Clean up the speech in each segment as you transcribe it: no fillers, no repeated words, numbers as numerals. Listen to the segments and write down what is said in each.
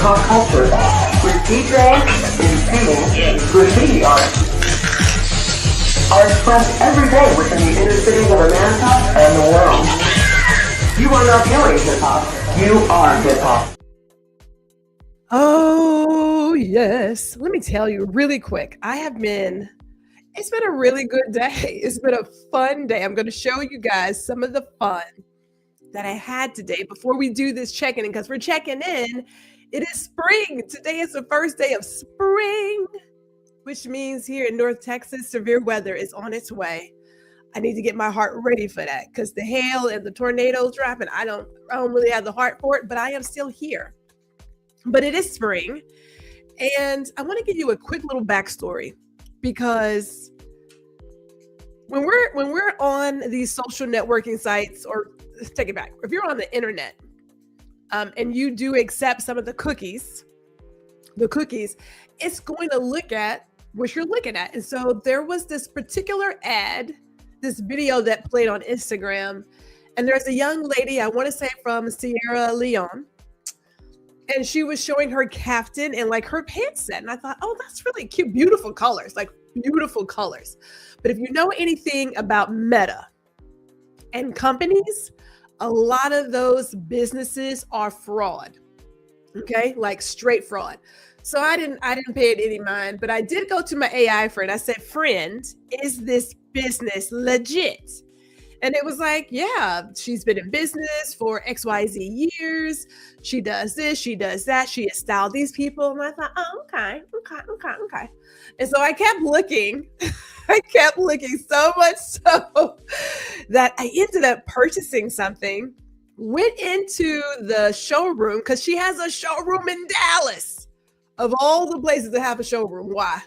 hip-hop culture, with DJs and singing graffiti art are expressed every day within the inner cities of America and the world. You are not viewing hip-hop, you are hip-hop. Oh, yes. Let me tell you really quick. It's been a really good day. It's been a fun day. I'm going to show you guys some of the fun that I had today before we do this check-in, because we're checking in. It is spring. Today is the first day of spring, which means here in North Texas, severe weather is on its way. I need to get my heart ready for that because the hail and the tornadoes dropping, I don't really have the heart for it, but I am still here. But it is spring, and I want to give you a quick little backstory, because when we're on these social networking sites, or let's take it back, if you're on the internet and you do accept some of the cookies, it's going to look at what you're looking at. And so there was this particular ad, this video that played on Instagram, and there's a young lady, I want to say from Sierra Leone, and she was showing her caftan and like her pants set. And I thought, oh, that's really cute. Beautiful colors, like beautiful colors. But if you know anything about Meta and companies, a lot of those businesses are fraud. Okay, like straight fraud. So I didn't pay it any mind, but I did go to my AI friend. I said, friend, is this business legit? And it was like, yeah, she's been in business for XYZ years. She does this, she does that. She has styled these people. And I thought, oh, okay. And so I kept looking. I kept looking so much so that I ended up purchasing something, went into the showroom, because she has a showroom in Dallas. Of all the places that have a showroom, why?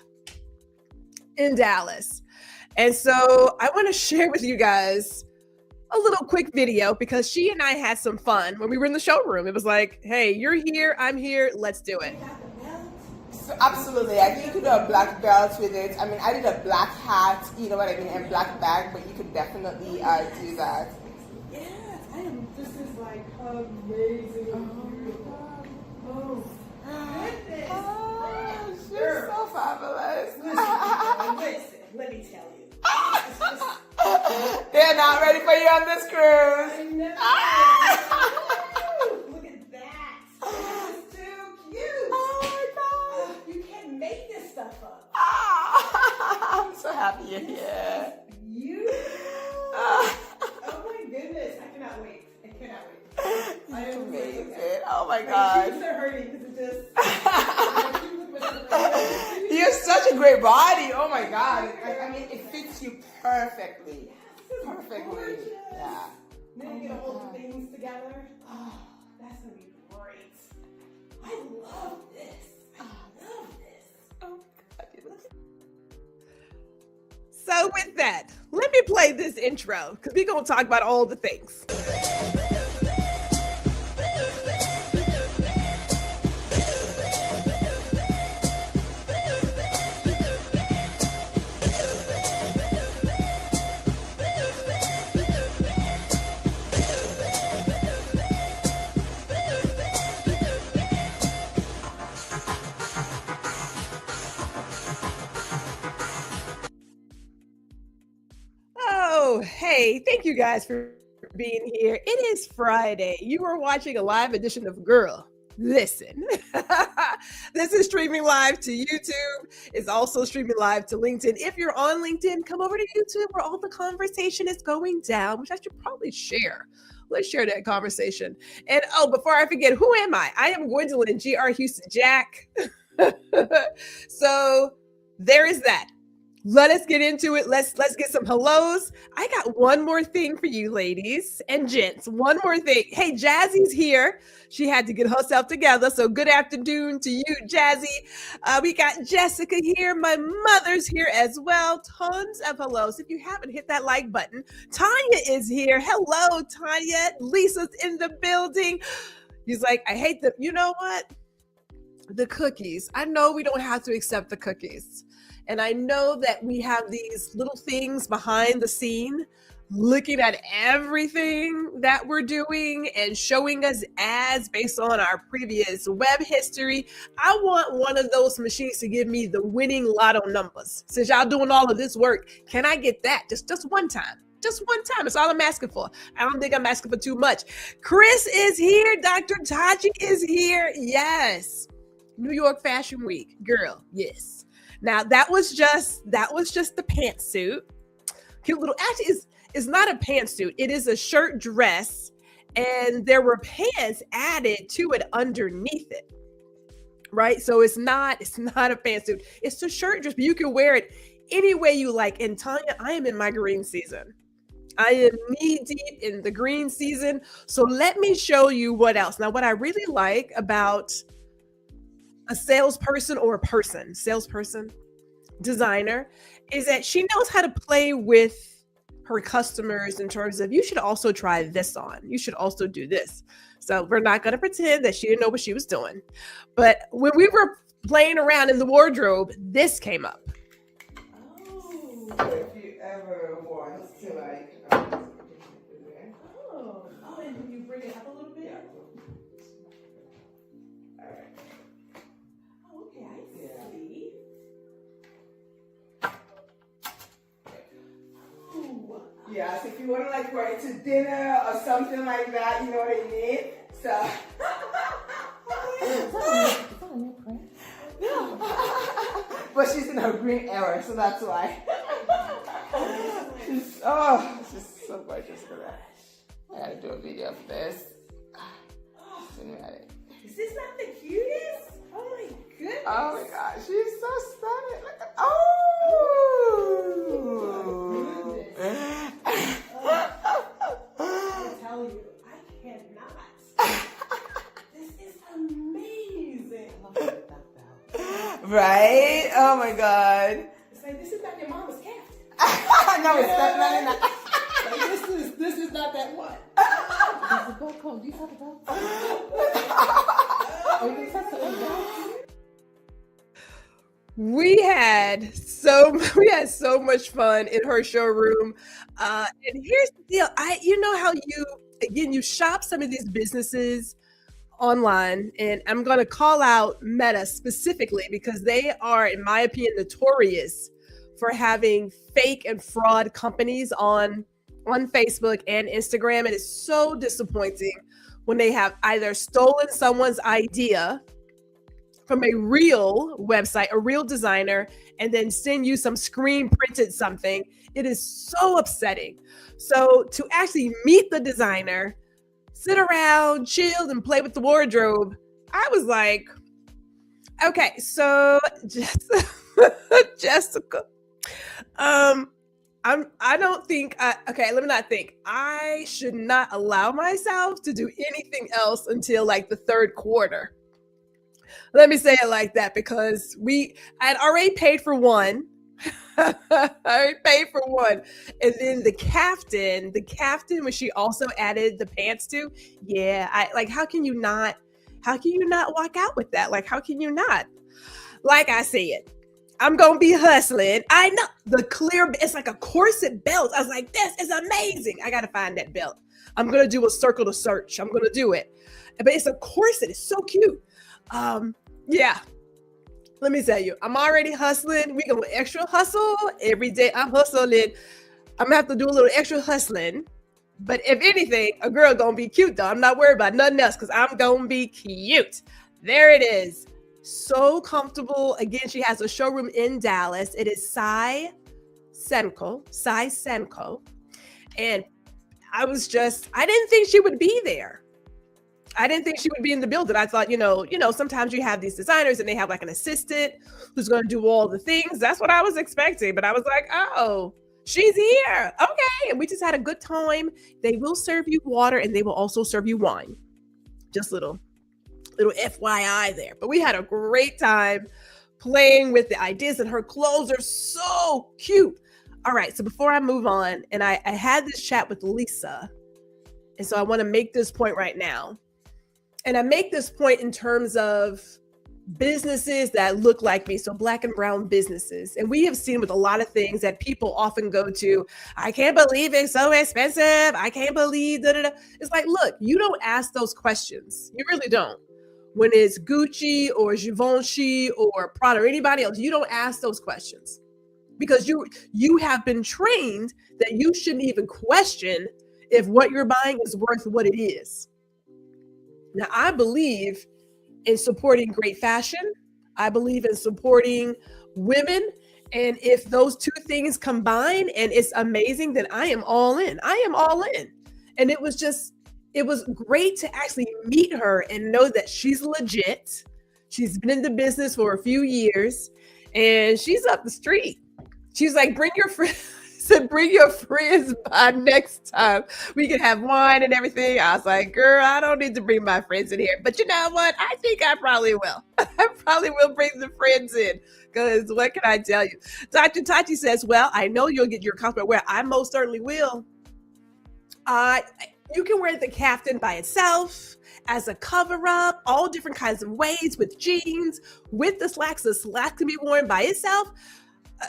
In Dallas. And so I want to share with you guys a little quick video, because she and I had some fun when we were in the showroom. It was like, hey, you're here, I'm here, let's do it. So absolutely, I think you could do a black belt with it. I mean, I did a black hat, you know what I mean, and black bag, but you could definitely do that. Yes, this is like amazing. Oh, goodness. Oh, she's so fabulous. Listen, let me tell you. They're not ready for you on this cruise. I know. Look at that. This is too cute. Oh my God. You can't make this stuff up. I'm so happy you're here. Oh my goodness. I cannot wait. I am amazing. Oh my God. My shoes are hurting because it just. You have such a great body. Oh my God. I mean, it fits you perfectly. Perfectly. Yeah. Then you get all the things together. Oh, that's going to be great. I love this. Oh God. So with that, let me play this intro, because we're going to talk about all the things. Oh, hey, thank you guys for being here. It is Friday. You are watching a live edition of Girl. Listen, this is streaming live to YouTube. It's also streaming live to LinkedIn. If you're on LinkedIn, come over to YouTube where all the conversation is going down, which I should probably share. Let's share that conversation. And before I forget, who am I? I am Gwendolyn, GR Houston Jack. So there is that. Let us get into it. Let's get some hellos. I got one more thing for you, ladies and gents. One more thing. Hey, Jazzy's here. She had to get herself together. So good afternoon to you, Jazzy. We got Jessica here. My mother's here as well. Tons of hellos. If you haven't hit that like button, Tanya is here. Hello, Tanya. Lisa's in the building. He's like, I hate them. You know what? The cookies. I know we don't have to accept the cookies. And I know that we have these little things behind the scene looking at everything that we're doing and showing us ads based on our previous web history. I want one of those machines to give me the winning lotto numbers. Since y'all doing all of this work, can I get that just one time? Just one time. That's all I'm asking for. I don't think I'm asking for too much. Chris is here. Dr. Taji is here. Yes. New York Fashion Week. Girl, yes. Now that was just the pantsuit. Cute little, actually it's not a pantsuit. It is a shirt dress, and there were pants added to it underneath it. Right? So it's not a pantsuit. It's a shirt dress, but you can wear it any way you like. And Tanya, I am in my green season. I am knee deep in the green season. So let me show you what else. Now, what I really like about a salesperson designer, is that she knows how to play with her customers in terms of, you should also try this on. You should also do this. So we're not going to pretend that she didn't know what she was doing. But when we were playing around in the wardrobe, this came up. Oh, if you ever want to like. And then you bring it up a little bit? Yeah. All right. Oh, okay, I see. Oh. Yeah, so if you want to like wear it to dinner or something like that, you know what I mean? So. But she's in her green era, so that's why. She's so gorgeous for that. I gotta do a video of this. Is this not the cutest? Oh my goodness. Oh my gosh, she's so stunning. Look at, oh! I tell you, I cannot. This is amazing. Look at that belt. Right? Oh my god. It's like, this is not your mama's cat. No, it's definitely not. Like, this is not that one. Does the belt come? Do you have a belt? We had so much fun in her showroom. And here's the deal. You know how you shop some of these businesses online, and I'm going to call out Meta specifically because they are, in my opinion, notorious for having fake and fraud companies on Facebook and Instagram. And it's so disappointing when they have either stolen someone's idea from a real website, a real designer, and then send you some screen printed something. It is so upsetting. So to actually meet the designer, sit around, chill, and play with the wardrobe, I was like, okay, so Jessica, I should not allow myself to do anything else until like the third quarter. Let me say it like that, because I had already paid for one. And then the caftan, when she also added the pants to, how can you not walk out with that? Like, how can you not? Like I said, I'm going to be hustling. I know it's like a corset belt. I was like, this is amazing. I got to find that belt. I'm going to do a circle to search. I'm going to do it. But it's a corset. It's so cute. Let me tell you, I'm already hustling. We go extra hustle every day. I'm hustling. I'm going to have to do a little extra hustling. But if anything, a girl going to be cute though. I'm not worried about nothing else because I'm going to be cute. There it is. So comfortable. Again, she has a showroom in Dallas. It is Sai Senko. And I didn't think she would be there. I didn't think she would be in the building. I thought, sometimes you have these designers and they have like an assistant who's going to do all the things. That's what I was expecting. But I was like, oh, she's here. Okay. And we just had a good time. They will serve you water and they will also serve you wine. Just little FYI there. But we had a great time playing with the ideas, and her clothes are so cute. All right. So before I move on, and I had this chat with Lisa. And so I want to make this point right now. And I make this point in terms of businesses that look like me, so Black and brown businesses. And we have seen with a lot of things that people often go to, I can't believe it's so expensive. I can't believe da da da. It's like, look, you don't ask those questions. You really don't. When it's Gucci or Givenchy or Prada or anybody else, you don't ask those questions because you have been trained that you shouldn't even question if what you're buying is worth what it is. Now, I believe in supporting great fashion. I believe in supporting women. And if those two things combine and it's amazing, then I am all in. I am all in. And it was great to actually meet her and know that she's legit. She's been in the business for a few years and she's up the street. She's like, bring your friends. Said, bring your friends by next time. We can have wine and everything. I was like, girl, I don't need to bring my friends in here. But you know what? I think I probably will. I probably will bring the friends in because what can I tell you? Dr. Tachi says, well, I know you'll get your comfortable wear. I most certainly will. You can wear the kaftan by itself, as a cover up, all different kinds of ways with jeans, with the slacks. The slack can be worn by itself.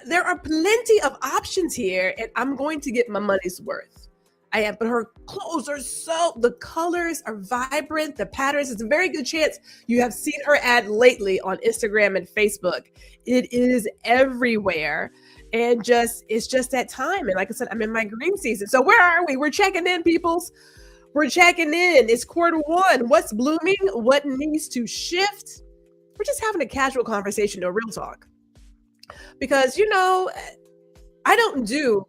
There are plenty of options here, and I'm going to get my money's worth. I am, but her clothes are the colors are vibrant, the patterns. It's a very good chance you have seen her ad lately on Instagram and Facebook. It is everywhere. And it's just that time. And like I said, I'm in my green season. So where are we? We're checking in, peoples. We're checking in. It's Q1. What's blooming? What needs to shift? We're just having a casual conversation, no real talk. Because, I don't do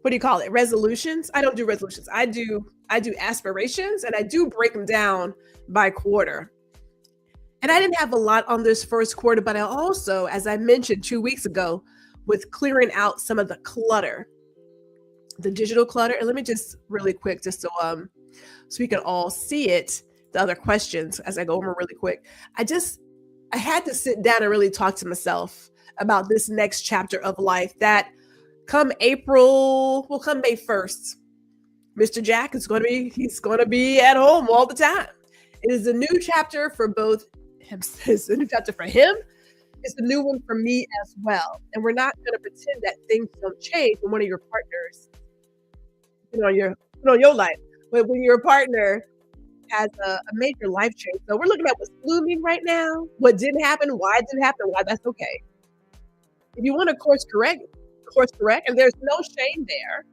what do you call it? Resolutions. I don't do resolutions. I do aspirations, and I do break them down by quarter. And I didn't have a lot on this first quarter, but I also, as I mentioned 2 weeks ago, with clearing out some of the clutter, the digital clutter. And let me just really quick, just so we can all see it, the other questions as I go over really quick. I had to sit down and really talk to myself about this next chapter of life that come May 1st, Mr. Jack is he's going to be at home all the time. It is a new chapter for both him. It's a new chapter for him. It's a new one for me as well. And we're not going to pretend that things don't change when one of your partners, on your life, but when your partner has a major life change. So we're looking at what's blooming right now, what didn't happen, why it didn't happen, why that's okay. If you want to course correct, and there's no shame there.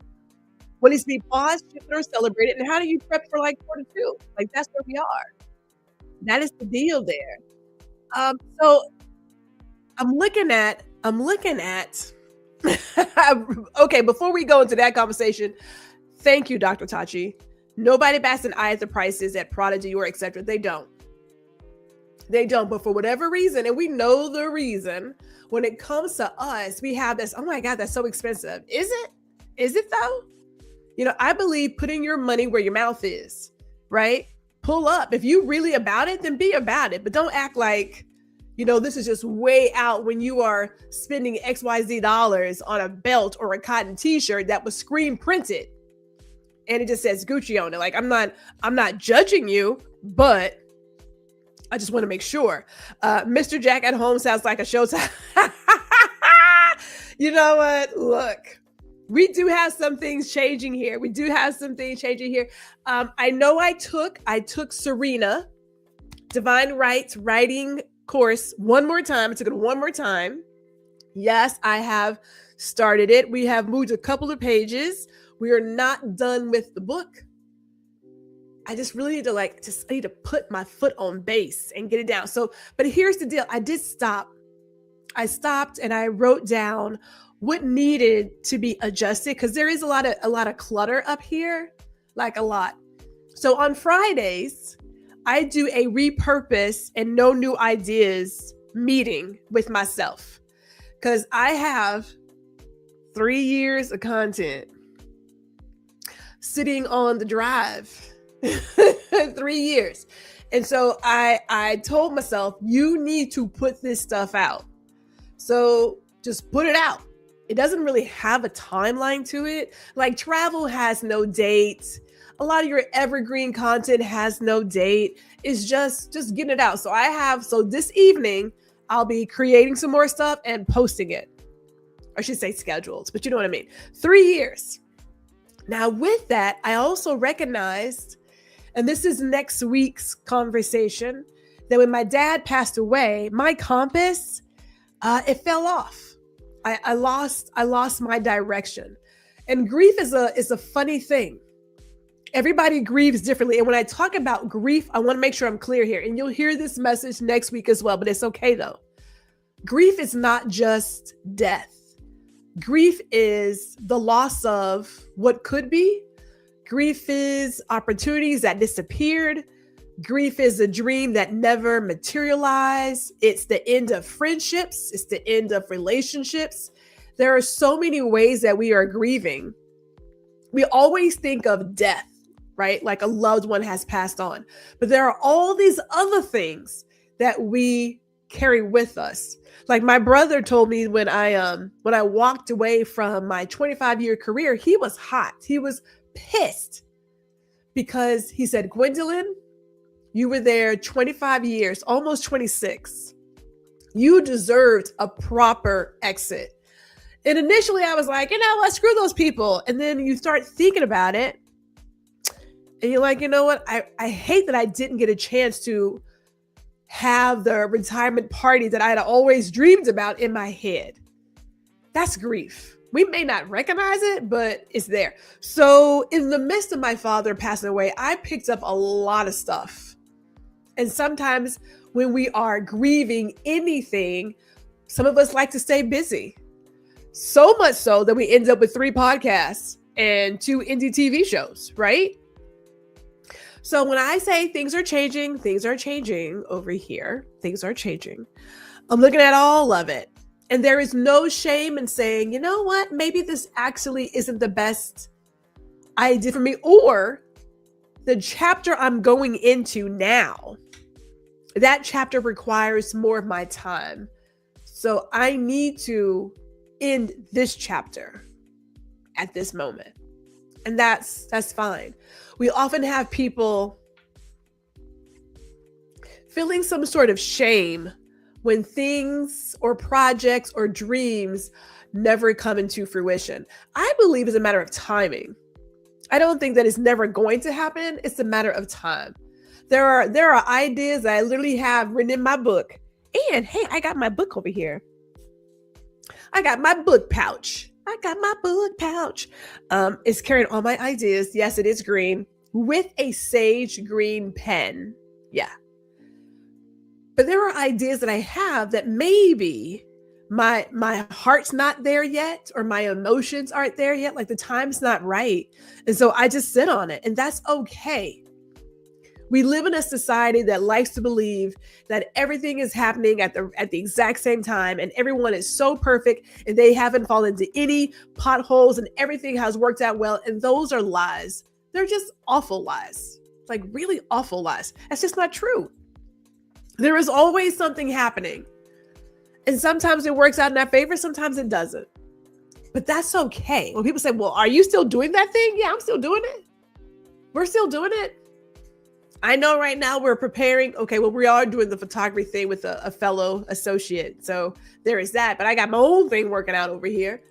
What needs to be paused, shifted, or celebrated, and how do you prep for Q2? That's where we are. That is the deal there. So I'm looking at. Okay, before we go into that conversation, thank you, Dr. Tachi. Nobody bats an eye at the prices at Prada, Dior, etc. They don't. But for whatever reason, and we know the reason, when it comes to us, we have this, oh my God, that's so expensive. Is it? Is it though? I believe putting your money where your mouth is, right? Pull up. If you really about it, then be about it. But don't act like, this is just way out when you are spending XYZ dollars on a belt or a cotton t-shirt that was screen printed. And it just says Gucci on it. I'm not judging you, but I just want to make sure. Mr. Jack at home sounds like a showtime. You know what? Look, we do have some things changing here. I know I took Serena Divine Rights writing course one more time. I took it one more time. Yes, I have started it. We have moved a couple of pages. We are not done with the book. I just really need to put my foot on base and get it down. So, but here's the deal. I did stop. I stopped and I wrote down what needed to be adjusted because there is a lot of clutter up here, a lot. So on Fridays, I do a repurpose and no new ideas meeting with myself because I have 3 years of content sitting on the drive. 3 years. And so I told myself, you need to put this stuff out. So just put it out. It doesn't really have a timeline to it. Travel has no date. A lot of your evergreen content has no date. It's just getting it out. So this evening, I'll be creating some more stuff and posting it. I should say scheduled, but you know what I mean. 3 years. Now with that, I also recognized, and this is next week's conversation, that when my dad passed away, my compass, it fell off. I lost my direction. And grief is a funny thing. Everybody grieves differently. And when I talk about grief, I want to make sure I'm clear here. And you'll hear this message next week as well, but it's okay though. Grief is not just death. Grief is the loss of what could be. Grief is opportunities that disappeared. Grief is a dream that never materialized. It's the end of friendships. It's the end of relationships. There are so many ways that we are grieving. We always think of death, right? Like a loved one has passed on. But there are all these other things that we carry with us. Like my brother told me when I walked away from my 25-year career, he was hot. He was pissed because he said, Gwendolyn, you were there 25 years, almost 26. You deserved a proper exit. And initially I was like, you know what, screw those people. And then you start thinking about it and you're like, you know what? I hate that I didn't get a chance to have the retirement party that I had always dreamed about in my head. That's grief. We may not recognize it, but it's there. So in the midst of my father passing away, I picked up a lot of stuff. And sometimes when we are grieving anything, some of us like to stay busy. So much so that we end up with 3 podcasts and 2 indie TV shows, right? So when I say things are changing over here. Things are changing. I'm looking at all of it. And there is no shame in saying, you know what? Maybe this actually isn't the best idea for me. Or the chapter I'm going into now, that chapter requires more of my time. So I need to end this chapter at this moment. And that's fine. We often have people feeling some sort of shame when things or projects or dreams never come into fruition. I believe it's a matter of timing. I don't think that it's never going to happen. It's a matter of time. There are ideas that I literally have written in my book. And hey, I got my book over here. I got my book pouch. It's carrying all my ideas. Yes, it is green with a sage green pen. Yeah. But there are ideas that I have that maybe my heart's not there yet, or my emotions aren't there yet. Like the time's not right. And so I just sit on it, and that's okay. We live in a society that likes to believe that everything is happening at the exact same time, and everyone is so perfect and they haven't fallen into any potholes and everything has worked out well. And those are lies. They're just awful lies, like really awful lies. That's just not true. There is always something happening. And sometimes it works out in our favor, sometimes it doesn't. But that's okay. When people say, well, are you still doing that thing? Yeah, I'm still doing it. We're still doing it. I know right now we're preparing. Okay, well, we are doing the photography thing with a fellow associate. So there is that. But I got my own thing working out over here.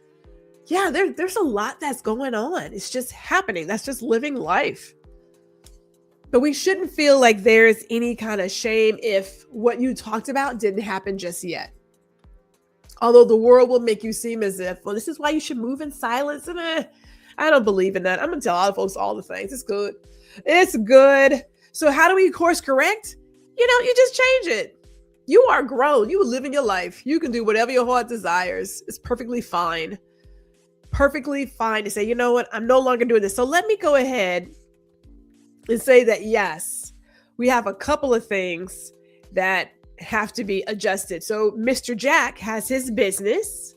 Yeah, there's a lot that's going on. It's just happening. That's just living life. But we shouldn't feel like there's any kind of shame if what you talked about didn't happen just yet. Although the world will make you seem as if, well, this is why you should move in silence. And I don't believe in that. I'm going to tell all the folks all the things. It's good. It's good. So how do we course correct? You just change it. You are grown. You are living your life. You can do whatever your heart desires. It's perfectly fine. Perfectly fine to say, you know what? I'm no longer doing this. So let me go ahead and say that, yes, we have a couple of things that have to be adjusted. So Mr. Jack has his business.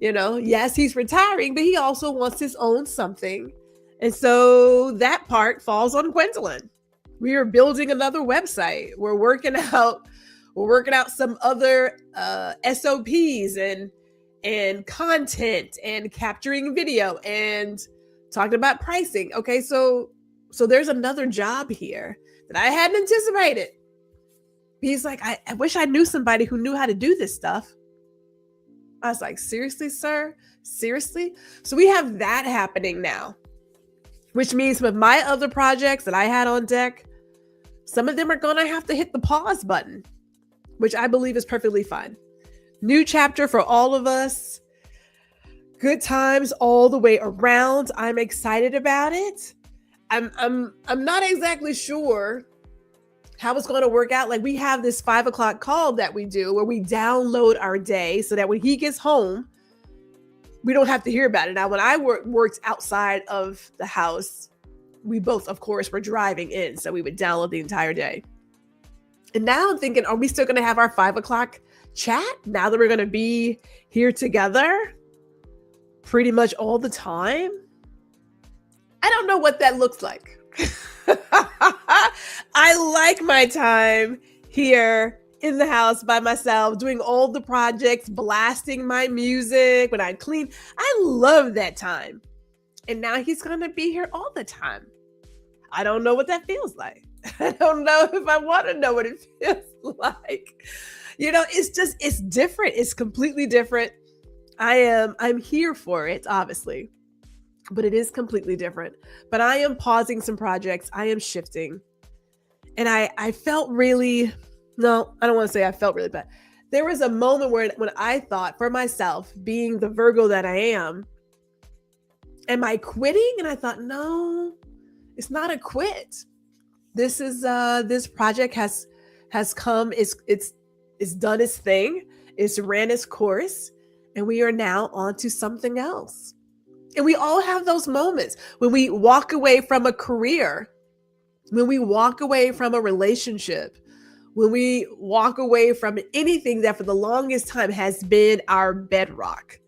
Yes, he's retiring, but he also wants his own something. And so that part falls on Gwendolyn. We are building another website. We're working out some other SOPs and content and capturing video and talking about pricing. Okay, so So there's another job here that I hadn't anticipated. He's like, I wish I knew somebody who knew how to do this stuff. I was like, seriously, sir? Seriously? So we have that happening now, which means with my other projects that I had on deck, some of them are going to have to hit the pause button, which I believe is perfectly fine. New chapter for all of us. Good times all the way around. I'm excited about it. I'm not exactly sure how it's going to work out. Like, we have this 5 o'clock call that we do where we download our day so that when he gets home, we don't have to hear about it. Now, when I worked outside of the house, we both, of course, were driving in. So we would download the entire day. And now I'm thinking, are we still going to have our 5 o'clock chat now that we're going to be here together pretty much all the time? I don't know what that looks like. I like my time here in the house by myself, doing all the projects, blasting my music when I clean. I love that time. And now he's going to be here all the time. I don't know what that feels like. I don't know if I want to know what it feels like. You know, it's different. It's completely different. I'm here for it, obviously, but it is completely different. But I am pausing some projects. I am shifting. And I felt really, no, I don't want to say I felt really bad. There was a moment when I thought for myself, being the Virgo that I am I quitting? And I thought, no, it's not a quit. This is this project has come, it's done its thing, it's ran its course, and we are now on to something else. And we all have those moments when we walk away from a career, when we walk away from a relationship, when we walk away from anything that for the longest time has been our bedrock.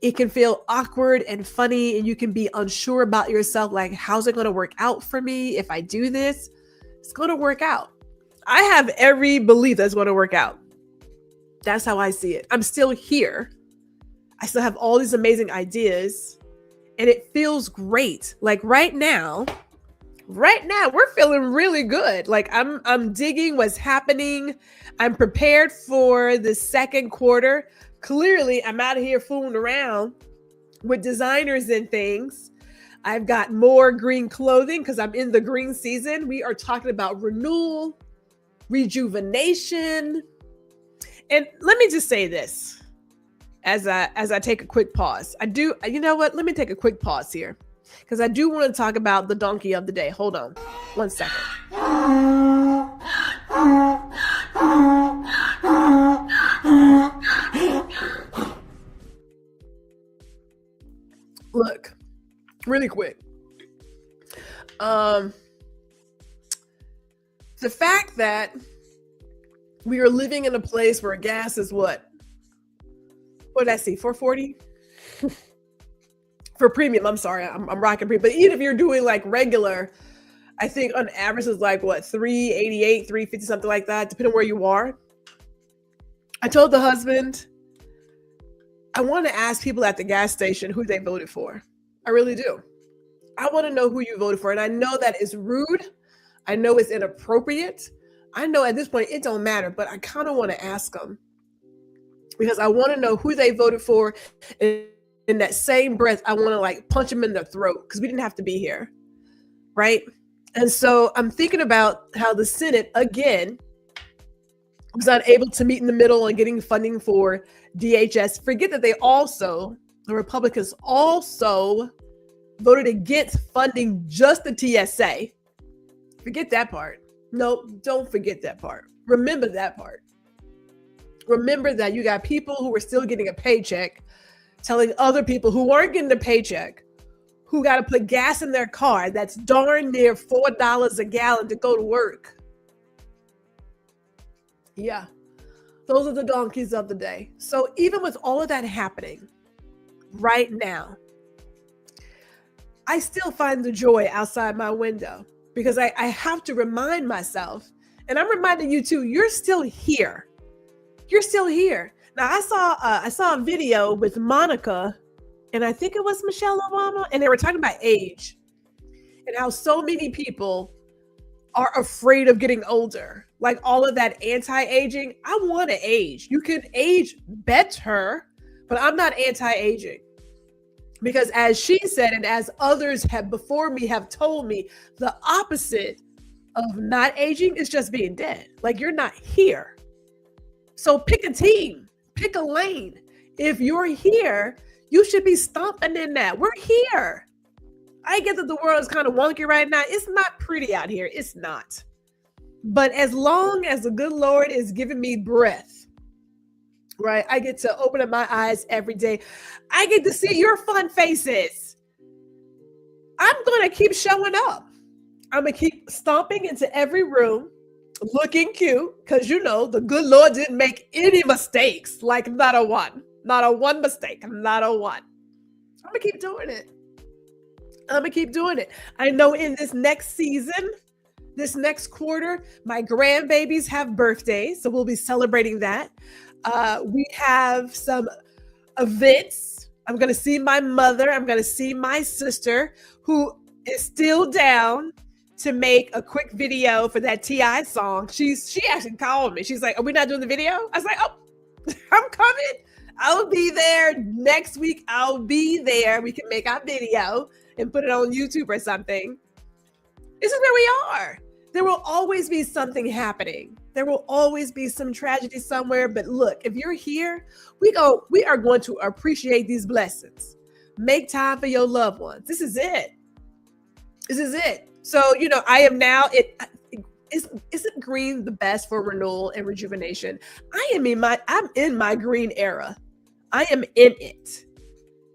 It can feel awkward and funny, and you can be unsure about yourself. Like, how's it going to work out for me if I do this? It's going to work out. I have every belief that it's going to work out. That's how I see it. I'm still here. I still have all these amazing ideas, and it feels great. Like right now, we're feeling really good. Like I'm digging what's happening. I'm prepared for the second quarter. Clearly, I'm out of here fooling around with designers and things. I've got more green clothing because I'm in the green season. We are talking about renewal, rejuvenation. And let me just say this as I take a quick pause. You know what? Let me take a quick pause here because I do want to talk about the donkey of the day. Hold on 1 second. Look, really quick. The fact that we are living in a place where gas is what did I see? $4.40 for premium. I'm sorry, I'm rocking premium. But even if you're doing like regular, I think on average is like what, $3.88, $3.50, something like that, depending on where you are. I told the husband, I want to ask people at the gas station who they voted for. I really do. I want to know who you voted for. And I know that is rude. I know it's inappropriate. I know at this point it don't matter, but I kind of want to ask them because I want to know who they voted for. And in that same breath, I want to like punch them in their throat because we didn't have to be here. Right. And so I'm thinking about how the Senate, again, was not able to meet in the middle on getting funding for DHS. Forget that the Republicans also voted against funding just the TSA. Forget that part. No, don't forget that part. Remember that part. Remember that you got people who were still getting a paycheck telling other people who weren't getting a paycheck, who got to put gas in their car that's darn near $4 a gallon to go to work. Yeah, those are the donkeys of the day. So even with all of that happening right now, I still find the joy outside my window because I have to remind myself, and I'm reminding you too, you're still here. You're still here. Now I saw a video with Monica, and I think it was Michelle Obama, and they were talking about age. and how so many people are afraid of getting older. Like all of that anti-aging. I want to age. You can age better, but I'm not anti-aging. Because as she said, and as others have before me have told me, the opposite of not aging is just being dead. Like you're not here. So pick a team, pick a lane. If you're here, you should be stomping in that. We're here. I get that the world is kind of wonky right now. It's not pretty out here. It's not. But as long as the good Lord is giving me breath, right? I get to open up my eyes every day. I get to see your fun faces. I'm going to keep showing up. I'm going to keep stomping into every room, looking cute, because you know, the good Lord didn't make any mistakes, like not a one mistake, not a one. I'm going to keep doing it. I'm going to keep doing it. I know in this next season, this next quarter, my grandbabies have birthdays, so we'll be celebrating that. We have some events. I'm going to see my mother. I'm going to see my sister, who is still down to make a quick video for that T.I. song. She actually called me. She's like, "Are we not doing the video?" I was like, "Oh, I'm coming. I'll be there next week. I'll be there. We can make our video and put it on YouTube or something." This is where we are. There will always be something happening. There will always be some tragedy somewhere. But look, if you're here, we are going to appreciate these blessings. Make time for your loved ones. This is it. This is it. So, you know, I am now, isn't green the best for renewal and rejuvenation? I'm in my green era. I am in it.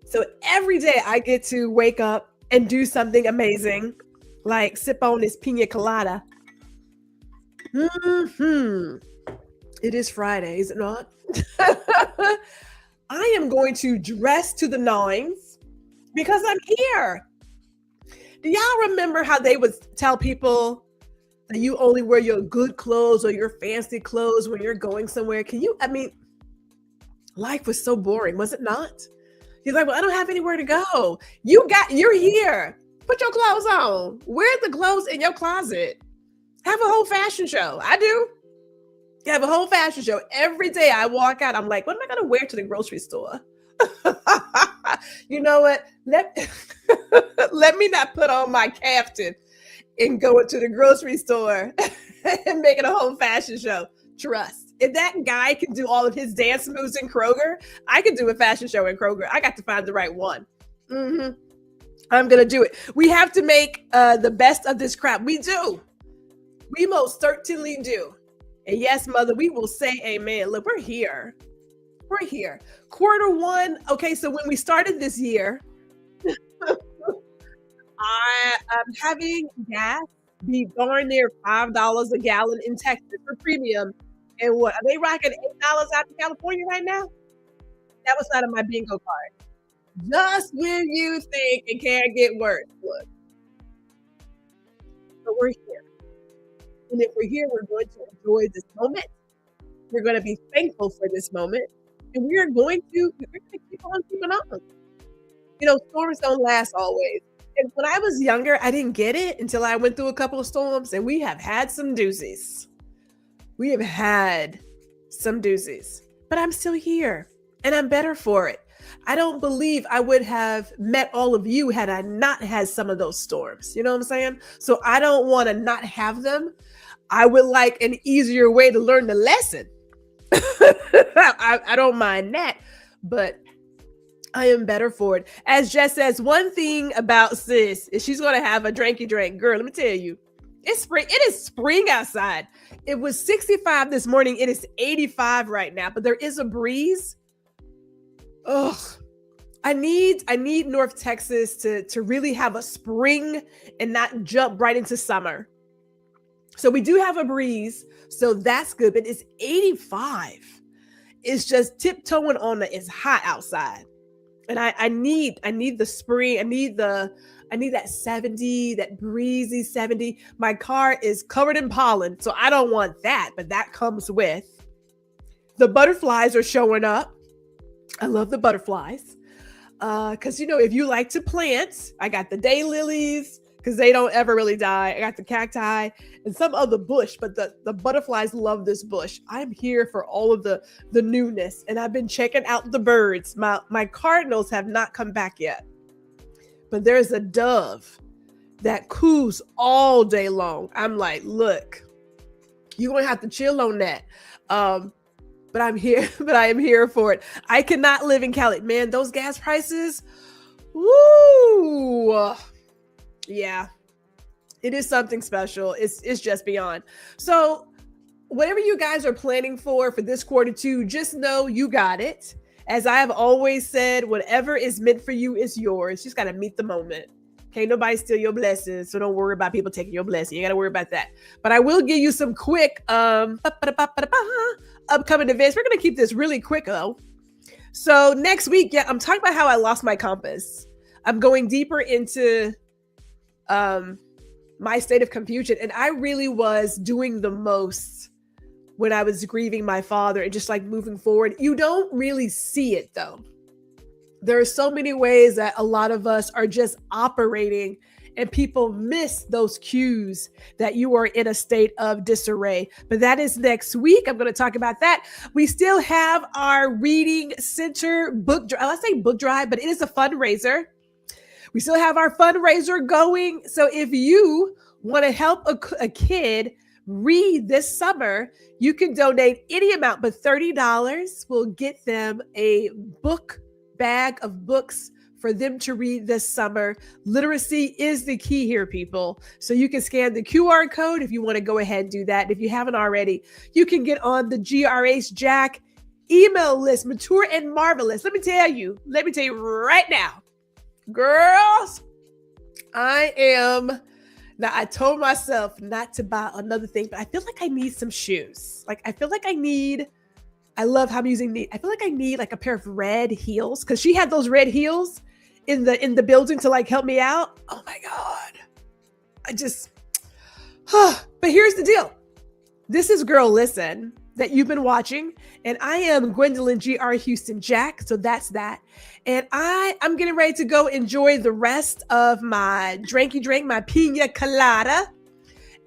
So every day I get to wake up and do something amazing, like sip on this pina colada. It is Friday, is it not? I am going to dress to the nines because I'm here. Do y'all remember how they would tell people that you only wear your good clothes or your fancy clothes when you're going somewhere? Life was so boring, was it not? He's like, "Well, I don't have anywhere to go." You're here. Put your clothes on. Wear the clothes in your closet. Have a whole fashion show. I do. Have a whole fashion show. Every day I walk out, I'm like, what am I going to wear to the grocery store? You know what? Let me not put on my caftan and go into the grocery store and make it a whole fashion show. Trust. If that guy can do all of his dance moves in Kroger, I can do a fashion show in Kroger. I got to find the right one. I'm going to do it. We have to make the best of this crap. We do. We most certainly do. And yes, Mother, we will say amen. Look, we're here. We're here. Quarter one. Okay, so when we started this year, I'm having gas be darn near $5 a gallon in Texas for premium. And what, are they rocking $8 out in California right now? That was not on my bingo card. Just when you think it can't get worse. Look. But we're here. And if we're here, we're going to enjoy this moment. We're going to be thankful for this moment. And we're going to keep on keeping on. You know, storms don't last always. And when I was younger, I didn't get it until I went through a couple of storms, and we have had some doozies. We have had some doozies, but I'm still here and I'm better for it. I don't believe I would have met all of you had I not had some of those storms. You know what I'm saying? So I don't want to not have them. I would like an easier way to learn the lesson. I don't mind that, but I am better for it. As Jess says, one thing about sis is she's going to have a drinky drink. Girl, let me tell you, it's spring. It is spring outside. It was 65 this morning. It is 85 right now, but there is a breeze. Ugh. I need North Texas to really have a spring and not jump right into summer. So we do have a breeze, so that's good, but it's 85. It's just tiptoeing on it's hot outside. And I need the spring. I need that 70, that breezy 70. My car is covered in pollen, so I don't want that, but that comes with. The butterflies are showing up. I love the butterflies. Because, you know, if you like to plant, I got the daylilies, because they don't ever really die. I got the cacti and some other bush, but the butterflies love this bush. I'm here for all of the newness, and I've been checking out the birds. My cardinals have not come back yet, but there's a dove that coos all day long. I'm like, look, you're gonna have to chill on that. But I'm here, but I am here for it. I cannot live in Cali. Man, those gas prices, woo. Yeah, it is something special. It's just beyond. So whatever you guys are planning for this quarter two, just know you got it. As I have always said, whatever is meant for you is yours. You just got to meet the moment. Can't nobody steal your blessings. So don't worry about people taking your blessing. You got to worry about that. But I will give you some quick upcoming events. We're going to keep this really quick though. So next week, I'm talking about how I lost my compass. I'm going deeper into my state of confusion. And I really was doing the most when I was grieving my father and just like moving forward. You don't really see it though. There are so many ways that a lot of us are just operating, and people miss those cues that you are in a state of disarray. But that is next week. I'm going to talk about that. We still have our Reading Center book drive. I say book drive, but it is a fundraiser. We still have our fundraiser going. So if you want to help a kid read this summer, you can donate any amount, but $30 will get them a bag of books for them to read this summer. Literacy is the key here, people. So you can scan the QR code if you want to go ahead and do that. If you haven't already, you can get on the GRH Jack email list, Mature and Marvelous. Let me tell you right now, girls, I told myself not to buy another thing, but I feel like I need some shoes. I love how I'm using I feel like I need like a pair of red heels, because she had those red heels in the building to like help me out. Oh my God. But here's the deal. This is Girl Listen that you've been watching, and I am Gwendolyn G.R. Houston Jack. So that's that. And I'm getting ready to go enjoy the rest of my drink, my pina colada.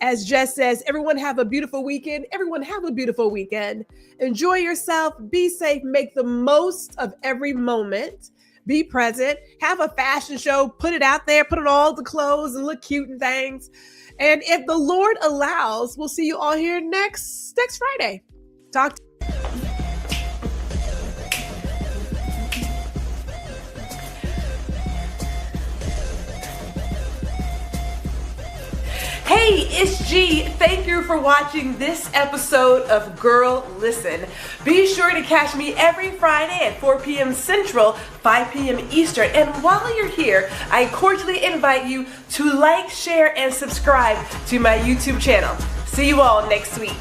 As Jess says, everyone have a beautiful weekend. Everyone have a beautiful weekend. Enjoy yourself. Be safe. Make the most of every moment. Be present. Have a fashion show. Put it out there. Put on all the clothes and look cute and things. And if the Lord allows, we'll see you all here next Friday. Talk to you. Hey, it's G. Thank you for watching this episode of Girl Listen. Be sure to catch me every Friday at 4 p.m. Central, 5 p.m. Eastern. And while you're here, I cordially invite you to like, share, and subscribe to my YouTube channel. See you all next week.